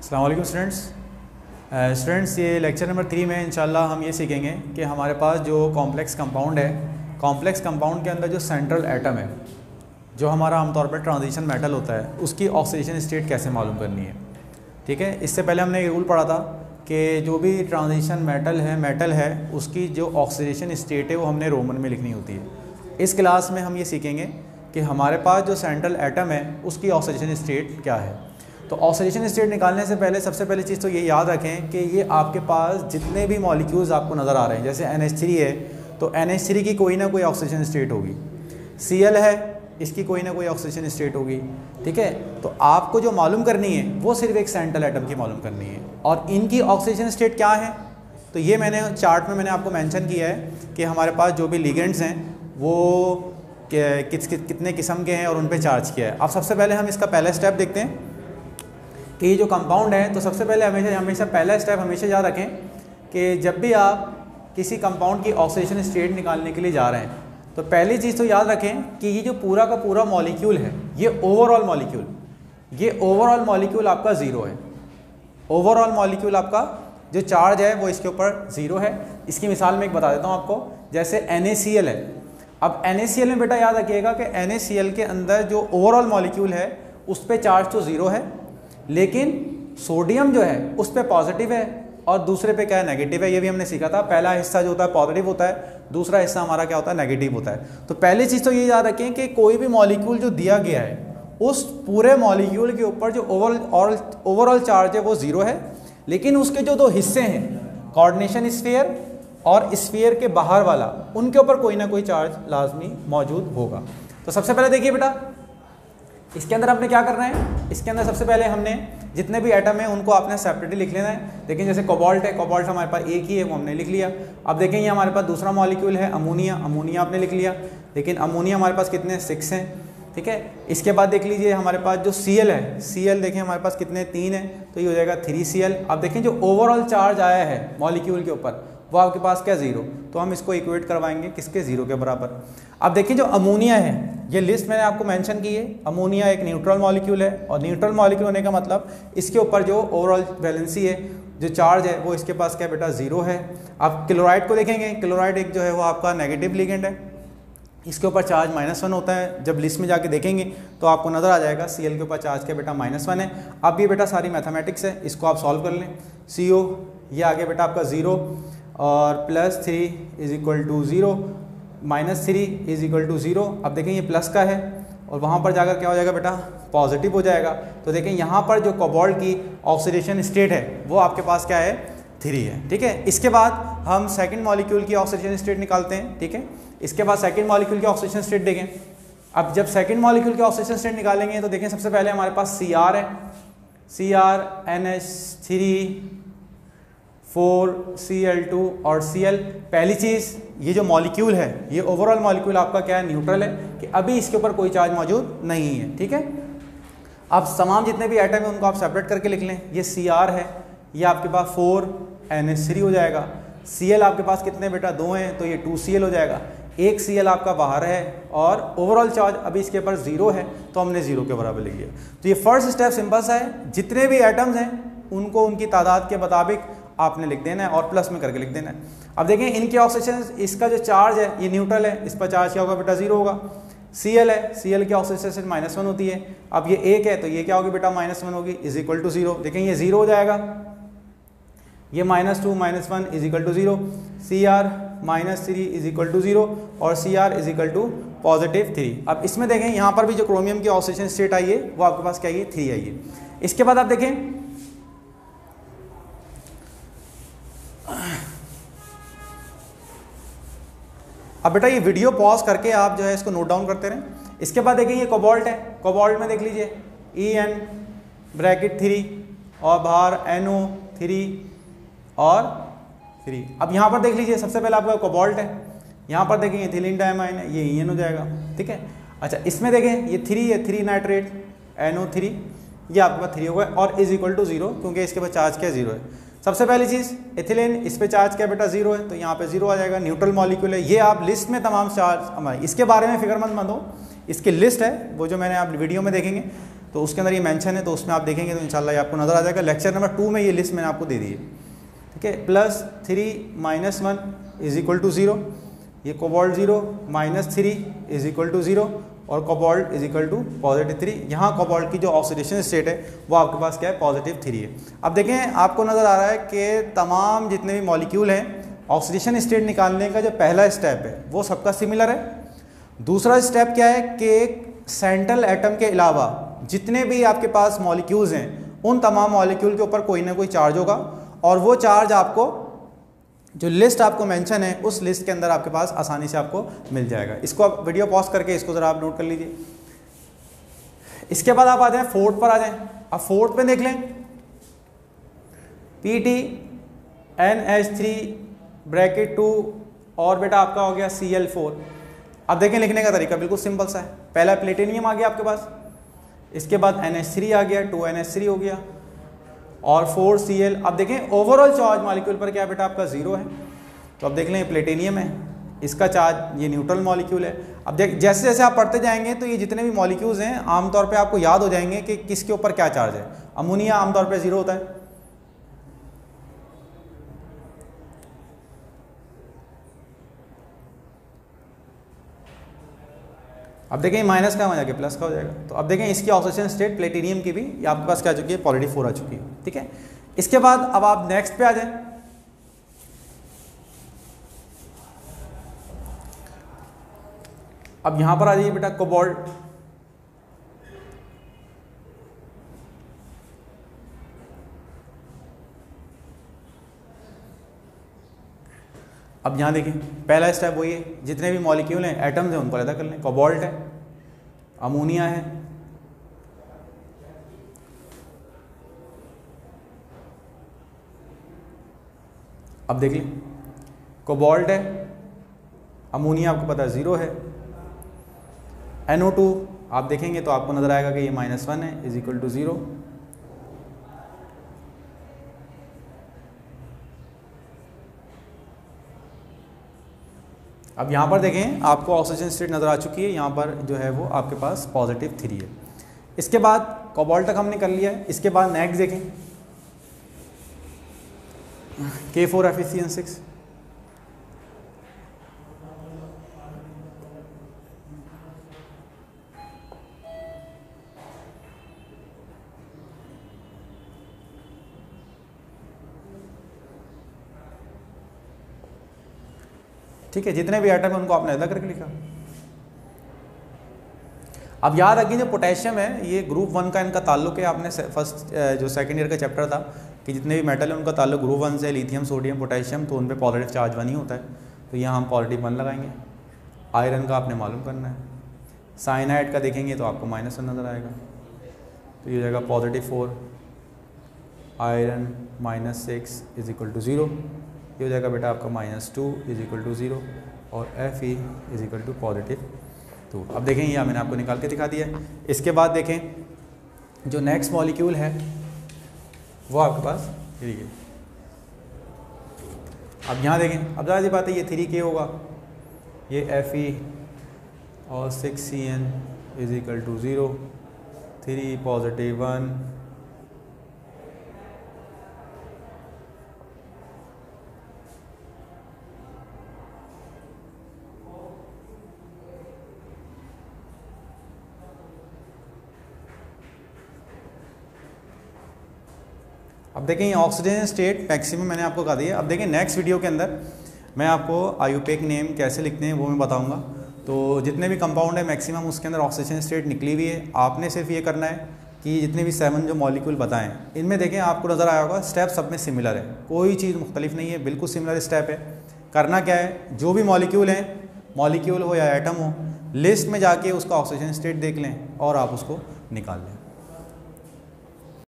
अस्सलाम वालेकुम स्टूडेंट्स, ये लेक्चर नंबर 3 में इंशाल्लाह हम ये सीखेंगे कि हमारे पास जो कॉम्प्लेक्स कंपाउंड है, कॉम्प्लेक्स कंपाउंड के अंदर जो सेंट्रल एटम है, जो हमारा आमतौर पर ट्रांजिशन मेटल होता है, उसकी ऑक्सीडेशन स्टेट कैसे मालूम करनी है। ठीक है, इससे पहले हमने एक रूल पढ़ा था कि जो भी ट्रांजिशन मेटल है उसकी जो ऑक्सीडेशन स्टेट है वो हमने रोमन में लिखनी होती है। इस क्लास में हम ये सीखेंगे कि हमारे पास जो सेंट्रल एटम है उसकी ऑक्सीडेशन स्टेट क्या है। तो ऑक्सीडेशन स्टेट निकालने से पहले सबसे पहली चीज़ तो ये याद रखें कि ये आपके पास जितने भी मॉलिक्यूल्स आपको नज़र आ रहे हैं, जैसे NH3 है तो NH3 की कोई ना कोई ऑक्सीडेशन स्टेट होगी, Cl है इसकी कोई ना कोई ऑक्सीडेशन स्टेट होगी। ठीक है, तो आपको जो मालूम करनी है वो सिर्फ एक सेंट्रल एटम की मालूम करनी है। और इनकी ऑक्सीडेशन स्टेट क्या है, तो ये मैंने चार्ट में मैंने आपको मेंशन किया है कि हमारे पास जो भी लिगेंड्स हैं वो कितने किस्म के हैं और उन पे चार्ज किया है। अब सबसे पहले हम इसका पहला स्टेप देखते हैं कि ये जो कंपाउंड है, तो सबसे पहले हमेशा पहला स्टेप हमेशा याद रखें कि जब भी आप किसी कंपाउंड की ऑक्सीडेशन स्टेट निकालने के लिए जा रहे हैं तो पहली चीज़ तो याद रखें कि ये जो पूरा का पूरा मॉलिक्यूल है, ये ओवरऑल मॉलिक्यूल आपका ज़ीरो है। ओवरऑल मॉलिक्यूल आपका जो चार्ज है वो इसके ऊपर ज़ीरो है। इसकी मिसाल मैं एक बता देता हूँ आपको, जैसे NaCl है। अब NaCl में बेटा याद रखिएगा कि NaCl के अंदर जो ओवरऑल मॉलिक्यूल है उस पर चार्ज तो ज़ीरो है, लेकिन सोडियम जो है उस पर पॉजिटिव है और दूसरे पे क्या है, नेगेटिव है। ये भी हमने सीखा था। पहला हिस्सा जो होता है पॉजिटिव होता है, दूसरा हिस्सा हमारा क्या होता है, नेगेटिव होता है। तो पहली चीज़ तो ये याद रखें कि कोई भी मॉलिक्यूल जो दिया गया है उस पूरे मॉलिक्यूल के ऊपर जो ओवरऑल चार्ज है वो ज़ीरो है, लेकिन उसके जो दो हिस्से हैं, कोऑर्डिनेशन स्फीयर और स्फीयर के बाहर वाला, उनके ऊपर कोई ना कोई चार्ज लाजमी मौजूद होगा। तो सबसे पहले देखिए बेटा, इसके अंदर आपने क्या करना है, इसके अंदर सबसे पहले हमने जितने भी एटम हैं उनको आपने सेपरेटली लिख लेना है। देखें जैसे कोबाल्ट है, कोबाल्ट हमारे पास एक ही है, वो हमने लिख लिया। अब देखें ये हमारे पास दूसरा मॉलिक्यूल है अमोनिया, अमोनिया आपने लिख लिया, लेकिन अमोनिया हमारे पास कितने, 6 हैं। ठीक है, इसके बाद देख लीजिए हमारे पास जो Cl है, Cl देखें हमारे पास कितने, 3 है, तो ये हो जाएगा 3Cl। अब देखें जो ओवरऑल चार्ज आया है मॉलिक्यूल के ऊपर वो आपके पास क्या, ज़ीरो, तो हम इसको इक्वेट करवाएंगे किसके, ज़ीरो के बराबर। अब देखिए जो अमोनिया है, ये लिस्ट मैंने आपको मेंशन की है। अमोनिया एक न्यूट्रल मॉलिक्यूल है और न्यूट्रल मॉलिक्यूल होने का मतलब इसके ऊपर जो ओवरऑल वैलेंसी है, जो चार्ज है वो इसके पास क्या बेटा, ज़ीरो है। अब क्लोराइड को देखेंगे, क्लोराइड एक जो है वो आपका नेगेटिव लिगेंड है, इसके ऊपर चार्ज -1 होता है। जब लिस्ट में जाके देखेंगे तो आपको नज़र आ जाएगा Cl के ऊपर चार्ज क्या बेटा, -1 है। अब ये बेटा सारी मैथमेटिक्स है, इसको आप सॉल्व कर लें। CO ये आगे बेटा आपका 0 और +3 = 0, -3 = 0। अब देखें ये प्लस का है और वहाँ पर जाकर क्या हो जाएगा बेटा, पॉजिटिव हो जाएगा। तो देखें यहाँ पर जो कोबाल्ट की ऑक्सीडेशन स्टेट है वो आपके पास क्या है, 3 है। ठीक है, इसके बाद हम सेकंड मॉलिक्यूल की ऑक्सीडेशन स्टेट निकालते हैं। ठीक है, इसके बाद सेकंड मॉलिक्यूल की ऑक्सीडेशन स्टेट देखें। अब जब सेकंड मॉलिक्यूल की ऑक्सीडेशन स्टेट निकालेंगे तो देखें सबसे पहले हमारे पास Cr है, Cr NH3 4Cl2 और Cl। पहली चीज़ ये जो मॉलिक्यूल है ये ओवरऑल मॉलिक्यूल आपका क्या है, न्यूट्रल है, कि अभी इसके ऊपर कोई चार्ज मौजूद नहीं है। ठीक है, अब तमाम जितने भी एटम है उनको आप सेपरेट करके लिख लें। ये Cr है, ये आपके पास 4NH3 हो जाएगा। Cl आपके पास कितने बेटा, 2 हैं, तो ये 2Cl हो जाएगा। एक Cl आपका बाहर है और ओवरऑल चार्ज अभी इसके ऊपर 0 है, तो हमने 0 के बराबर लिख लिया। तो ये फर्स्ट स्टेप सिंपल सा है, जितने भी एटम्स हैं उनको उनकी तादाद के मुताबिक आपने लिख देना है और प्लस में करके लिख देना है। अब देखें इनकी ऑक्सीडेशन, इसका जो चार्ज है ये न्यूट्रल है, इस पर चार्ज क्या होगा बेटा, 0 होगा। Cl है, Cl की ऑक्सीडेशन -1 होती है। अब ये 1 है तो ये क्या होगी बेटा, -1 होगी, = 0। देखें ये 0 हो जाएगा, ये -2 -1 = 0। Cr -3 = 0 और Cr = +3। अब इसमें देखें यहाँ पर भी जो क्रोमियम की ऑक्सीडेशन स्टेट आई है वो आपके पास क्या आई है, 3 आई है। इसके बाद आप देखें अब बेटा ये वीडियो पॉज करके आप जो है इसको नोट डाउन करते रहें। इसके बाद देखिए ये कोबाल्ट है, कोबाल्ट में देख लीजिए En(3) और बाहर NO3 और 3। अब यहाँ पर देख लीजिए सबसे पहले आपका कोबाल्ट है, यहाँ पर देखें इथिलीन डायमाइन है, ये En हो जाएगा। ठीक है, अच्छा इसमें देखें ये 3 है, 3 नाइट्रेट NO3, ये आपके पास 3 होगा और = 0 क्योंकि इसके पास चार्ज क्या 0 है। सबसे पहली चीज़ एथिलीन, इस पे चार्ज क्या बेटा, 0 है, तो यहाँ पे 0 आ जाएगा। न्यूट्रल मॉलिक्यूल है, ये आप लिस्ट में तमाम चार्ज हमारे, इसके बारे में फिक्रमंद मत हो, इसकी लिस्ट है वो जो मैंने आप वीडियो में देखेंगे। तो उसके अंदर ये मेंशन है, तो उसमें आप देखेंगे तो इंशाल्लाह ये आपको नज़र आ जाएगा। लेक्चर नंबर 2 में ये लिस्ट मैंने आपको दे दी है, ठीक है। +3 - 1 = 0, ये कोबाल्ट 0 -3 = 0 और कोबाल्ट +3। यहाँ कोबाल्ट की जो ऑक्सीडेशन स्टेट है वो आपके पास क्या है, +3 है। अब देखें आपको नज़र आ रहा है कि तमाम जितने भी मॉलिक्यूल हैं, ऑक्सीडेशन स्टेट निकालने का जो पहला स्टेप है वो सबका सिमिलर है। दूसरा स्टेप क्या है कि सेंट्रल एटम के अलावा जितने भी आपके पास मॉलिक्यूल्स हैं उन तमाम मॉलिक्यूल के ऊपर कोई ना कोई चार्ज होगा, और वो चार्ज आपको जो लिस्ट आपको मेंशन है उस लिस्ट के अंदर आपके पास आसानी से आपको मिल जाएगा। इसको आप वीडियो पॉज करके इसको ज़रा आप नोट कर लीजिए। इसके बाद आप आ जाएं फोर्थ पर आ जाएं। अब फोर्थ पे देख लें, PTNH3 और बेटा आपका हो गया Cl4। अब देखें लिखने का तरीका बिल्कुल सिंपल सा है। पहला प्लेटिनियम आ गया आपके पास, इसके बाद NH3 आ गया, 2NH3 हो गया और 4Cl। अब देखें ओवरऑल चार्ज मॉलिक्यूल पर क्या बेटा आपका 0 है। तो अब देख लें प्लेटिनियम है, इसका चार्ज ये न्यूट्रल मॉलिक्यूल है। अब देख जैसे जैसे आप पढ़ते जाएंगे तो ये जितने भी मॉलिक्यूल्स हैं आमतौर पे आपको याद हो जाएंगे कि किसके ऊपर क्या चार्ज है। अमोनिया आमतौर पे 0 होता है, अब देखें माइनस का हो जाएगा प्लस का हो जाएगा। तो अब देखें इसकी ऑक्सीडेशन स्टेट प्लेटिनियम की भी आपके पास क्या आ चुकी है, +4 आ चुकी है, ठीक है। इसके बाद अब आप नेक्स्ट पे आ जाएं। अब यहां पर आ जाइए बेटा कोबाल्ट। अब यहाँ देखें पहला स्टेप वही है, जितने भी मॉलिक्यूल हैं एटम्स हैं उनको अलग कर लें। कोबाल्ट है, अमोनिया है, अब देख लें कोबाल्ट है, अमोनिया आपको पता है 0 है, NO2 आप देखेंगे तो आपको नजर आएगा कि ये -1 है = 0। अब यहाँ पर देखें आपको ऑक्सीजन स्टेट नज़र आ चुकी है, यहाँ पर जो है वो आपके पास +3 है। इसके बाद कोबाल्ट तक हमने कर लिया है। इसके बाद नेक्स्ट देखें K4FeCN6। ठीक है, जितने भी आइटम हैं उनको आपने अलग करके लिखा। अब याद रखिए जो पोटेशियम है ये ग्रुप 1 का इनका ताल्लुक है। आपने फर्स्ट जो सेकंड ईयर का चैप्टर था कि जितने भी मेटल है उनका ताल्लुक ग्रुप 1 से, लिथियम, सोडियम, पोटेशियम, तो उन पे पॉजिटिव चार्ज 1 ही होता है। तो यहाँ हम +1 लगाएंगे। आयरन का आपने मालूम करना है। साइनाइड का देखेंगे तो आपको -1 नज़र आएगा, तो ये हो जाएगा +4, आयरन -6 = 0। ये हो जाएगा बेटा आपका -2 = 0 और Fe = +2। अब देखें ये मैंने आपको निकाल के दिखा दिया है। इसके बाद देखें जो नेक्स्ट मॉलिक्यूल है वो आपके पास 3 है। अब यहाँ देखें, अब ज़्यादा सी बात है ये 3K होगा, ये Fe और 6CN = 0, 3 +1 अब देखें ये ऑक्सीजन स्टेट मैक्सिमम मैंने आपको कहा दिया। अब देखें नेक्स्ट वीडियो के अंदर मैं आपको आयुपेक नेम कैसे लिखते हैं वो मैं बताऊंगा। तो जितने भी कंपाउंड है मैक्सिमम उसके अंदर ऑक्सीजन स्टेट निकली हुई है। आपने सिर्फ ये करना है कि जितने भी 7 जो मॉलिक्यूल बताएं इनमें देखें आपको नज़र आया होगा स्टेप सब में सिमिलर है, कोई चीज़ मुख्तलिफ नहीं है, बिल्कुल सिमिलर स्टेप है। करना क्या है, जो भी मॉलिक्यूल हैं, मॉलिक्यूल हो या एटम हो, लिस्ट में जाके उसका ऑक्सीजन स्टेट देख लें और आप उसको निकाल लें।